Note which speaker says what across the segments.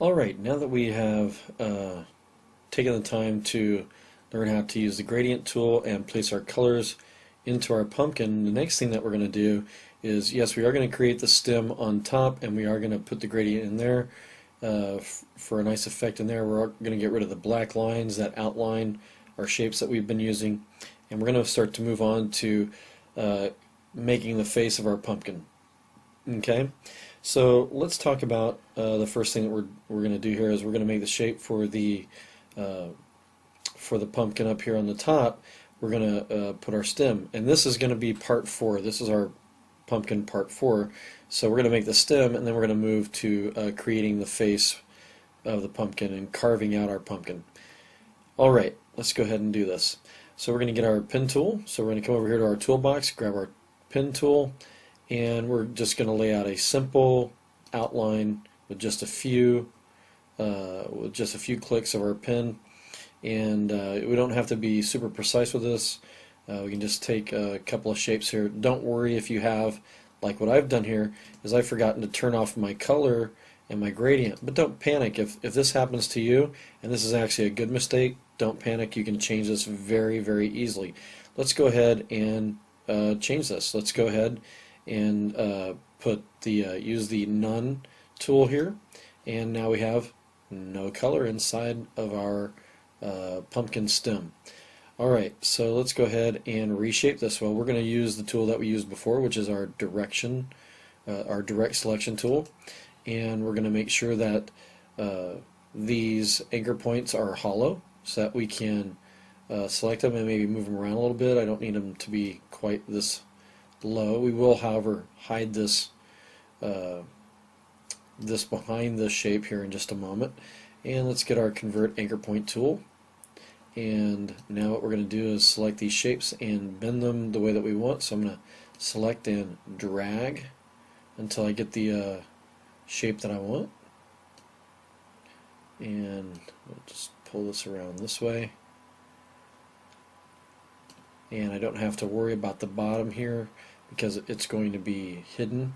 Speaker 1: Alright, now that we have taken the time to learn how to use the gradient tool and place our colors into our pumpkin, the next thing that we're going to do is, yes, we are going to create the stem on top and we are going to put the gradient in there for a nice effect in there. We're going to get rid of the black lines that outline our shapes that we've been using, and we're going to start to move on to making the face of our pumpkin. Okay, so let's talk about the first thing that we're going to do here is we're going to make the shape for the pumpkin up here on the top. We're going to put our stem, and this is going to be part 4. This is our pumpkin part 4. So we're going to make the stem, and then we're going to move to creating the face of the pumpkin and carving out our pumpkin. All right, let's go ahead and do this. So we're going to get our pen tool. So we're going to come over here to our toolbox, grab our pen tool, and we're just going to lay out a simple outline with just a few clicks of our pen. And we don't have to be super precise with this. We can just take a couple of shapes here. Don't worry if you have, like what I've done here, is I've forgotten to turn off my color and my gradient. But don't panic. If this happens to you, and this is actually a good mistake, don't panic. You can change this very, very easily. Let's go ahead and change this. Let's go ahead and use the None tool here. And now we have no color inside of our pumpkin stem. Alright, so let's go ahead and reshape this. Well, we're going to use the tool that we used before, which is our direct selection tool, and we're going to make sure that these anchor points are hollow so that we can select them and maybe move them around a little bit. I don't need them to be quite this low. We will, however, hide this behind this shape here in just a moment. And let's get our Convert Anchor Point tool. And now what we're going to do is select these shapes and bend them the way that we want. So I'm going to select and drag until I get the shape that I want. And we'll just pull this around this way. And I don't have to worry about the bottom here because it's going to be hidden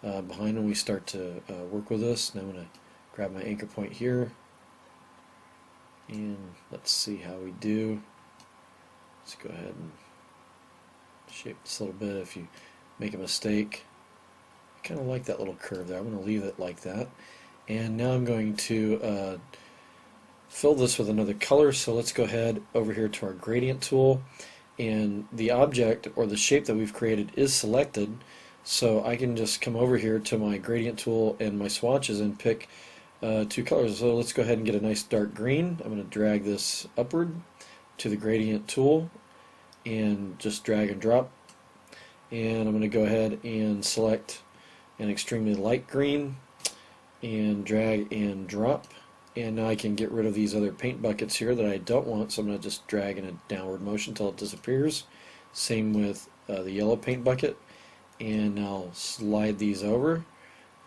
Speaker 1: behind when we start to work with this. Now I'm going to grab my anchor point here. And let's see how we do. Let's go ahead and shape this a little bit. If you make a mistake, I kind of like that little curve there. I'm going to leave it like that. And now I'm going to fill this with another color. So let's go ahead over here to our gradient tool. And the object or the shape that we've created is selected. So I can just come over here to my gradient tool and my swatches and pick 2 colors. So let's go ahead and get a nice dark green. I'm going to drag this upward to the gradient tool and just drag and drop. And I'm going to go ahead and select an extremely light green and drag and drop. And now I can get rid of these other paint buckets here that I don't want, so I'm going to just drag in a downward motion until it disappears. Same with the yellow paint bucket. And I'll slide these over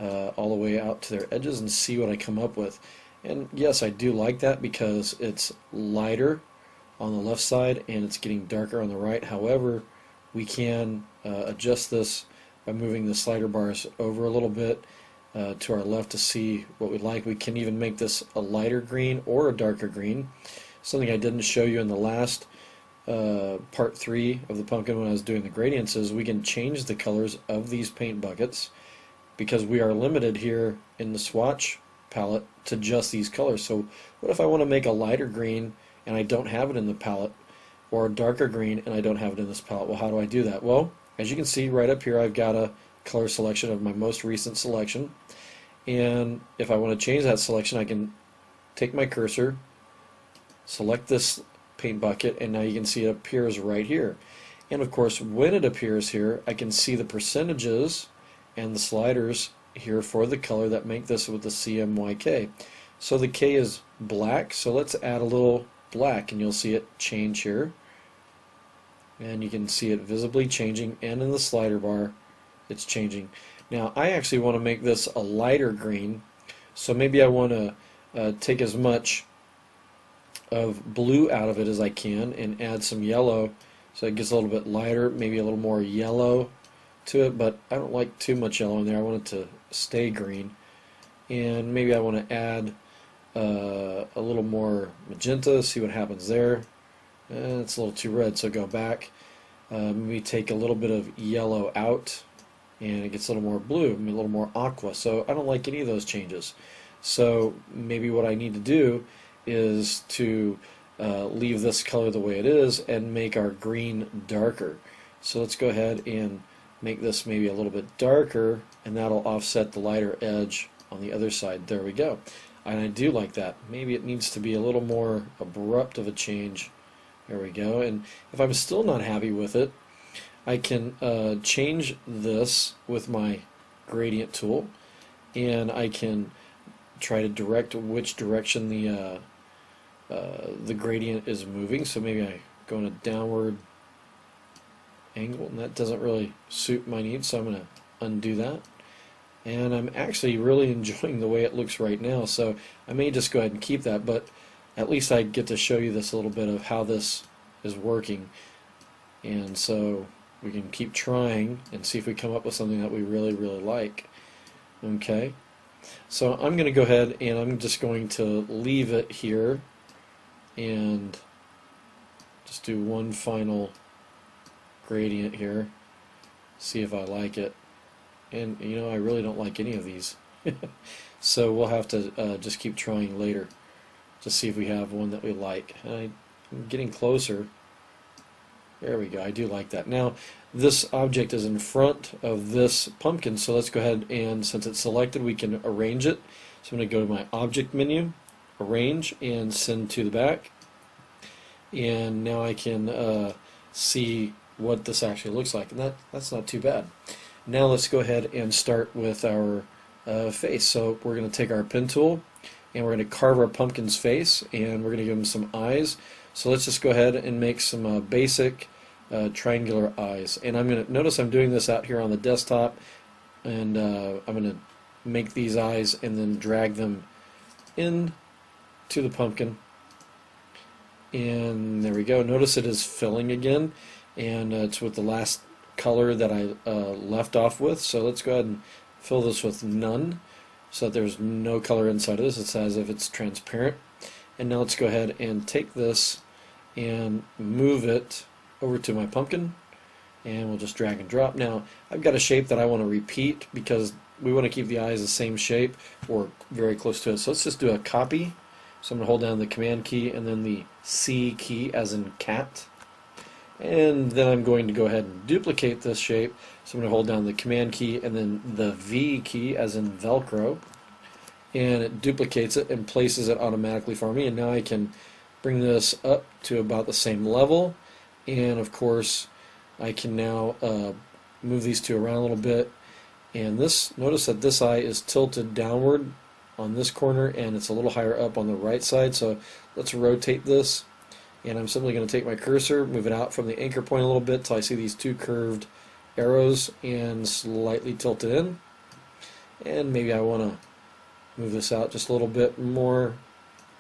Speaker 1: all the way out to their edges and see what I come up with. And yes, I do like that because it's lighter on the left side and it's getting darker on the right. However, we can adjust this by moving the slider bars over a little bit to our left to see what we like. We can even make this a lighter green or a darker green. Something I didn't show you in the last part 3 of the pumpkin when I was doing the gradients is we can change the colors of these paint buckets, because we are limited here in the swatch palette to just these colors. So what if I want to make a lighter green and I don't have it in the palette, or a darker green and I don't have it in this palette? Well, how do I do that? Well, as you can see right up here, I've got a color selection of my most recent selection, and if I want to change that selection, I can take my cursor, select this paint bucket, and now you can see it appears right here. And of course, when it appears here, I can see the percentages and the sliders here for the color that make this with the CMYK. So the K is black, so let's add a little black and you'll see it change here. And you can see it visibly changing, and in the slider bar it's changing. Now I actually want to make this a lighter green, so maybe I want to take as much of blue out of it as I can and add some yellow so it gets a little bit lighter, maybe a little more yellow to it, but I don't like too much yellow in there. I want it to stay green. and maybe I want to add a little more magenta, see what happens there. It's a little too red, so go back. Maybe take a little bit of yellow out, and it gets a little more blue, a little more aqua. So I don't like any of those changes. So maybe what I need to do is to leave this color the way it is and make our green darker. So let's go ahead and make this maybe a little bit darker, and that'll offset the lighter edge on the other side. There we go. And I do like that. Maybe it needs to be a little more abrupt of a change. There we go. And if I'm still not happy with it, I can change this with my gradient tool, and I can try to direct which direction the gradient is moving. So maybe I go in a downward angle, and that doesn't really suit my needs, so I'm going to undo that. And I'm actually really enjoying the way it looks right now, so I may just go ahead and keep that, but at least I get to show you this a little bit of how this is working. And so we can keep trying and see if we come up with something that we really, really like. Okay, so I'm going to go ahead and I'm just going to leave it here and just do one final gradient here, see if I like it. And you know, I really don't like any of these. So we'll have to just keep trying later to see if we have one that we like. I'm getting closer. There we go. I do like that. Now this object is in front of this pumpkin, so let's go ahead and, since it's selected, we can arrange it. So I'm going to go to my object menu, arrange, and send to the back. And now I can see what this actually looks like, and that's not too bad. Now let's go ahead and start with our face. So we're going to take our pen tool and we're going to carve our pumpkin's face, and we're going to give him some eyes. So let's just go ahead and make some basic triangular eyes. And I'm going to notice I'm doing this out here on the desktop, and I'm going to make these eyes and then drag them in to the pumpkin. And there we go. Notice it is filling again, and it's with the last color that I left off with. So let's go ahead and fill this with none, so that there's no color inside of this. It's as if it's transparent. And now let's go ahead and take this and move it over to my pumpkin, and we'll just drag and drop. Now I've got a shape that I want to repeat because we want to keep the eyes the same shape or very close to it. So let's just do a copy. So I'm going to hold down the Command key and then the C key as in cat. And then I'm going to go ahead and duplicate this shape. So I'm going to hold down the Command key and then the V key as in Velcro. And it duplicates it and places it automatically for me. And now I can bring this up to about the same level. And of course, I can now move these two around a little bit. And this, notice that this eye is tilted downward on this corner, and it's a little higher up on the right side. So let's rotate this, and I'm simply going to take my cursor, move it out from the anchor point a little bit till I see these two curved arrows, and slightly tilt it in. And maybe I want to move this out just a little bit more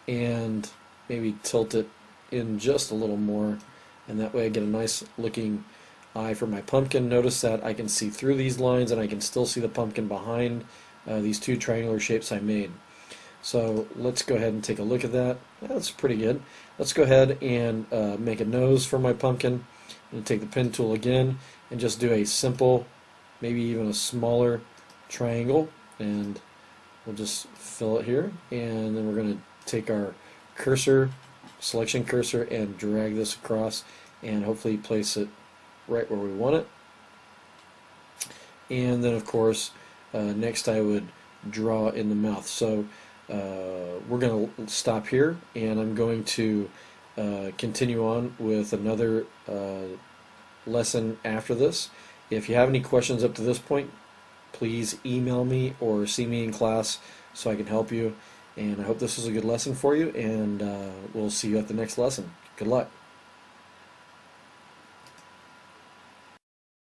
Speaker 1: and maybe tilt it in just a little more, and that way I get a nice looking eye for my pumpkin. Notice that I can see through these lines and I can still see the pumpkin behind these two triangular shapes I made. So let's go ahead and take a look at that. That's pretty good. Let's go ahead and make a nose for my pumpkin. I'm going to take the pen tool again and just do a simple, maybe even a smaller triangle, and we'll just fill it here. And then we're going to take our cursor, selection cursor, and drag this across and hopefully place it right where we want it. And then of course next I would draw in the mouth. So we're going to stop here, and I'm going to continue on with another lesson after this. If you have any questions up to this point, please email me or see me in class so I can help you. And I hope this was a good lesson for you, and we'll see you at the next lesson. Good luck.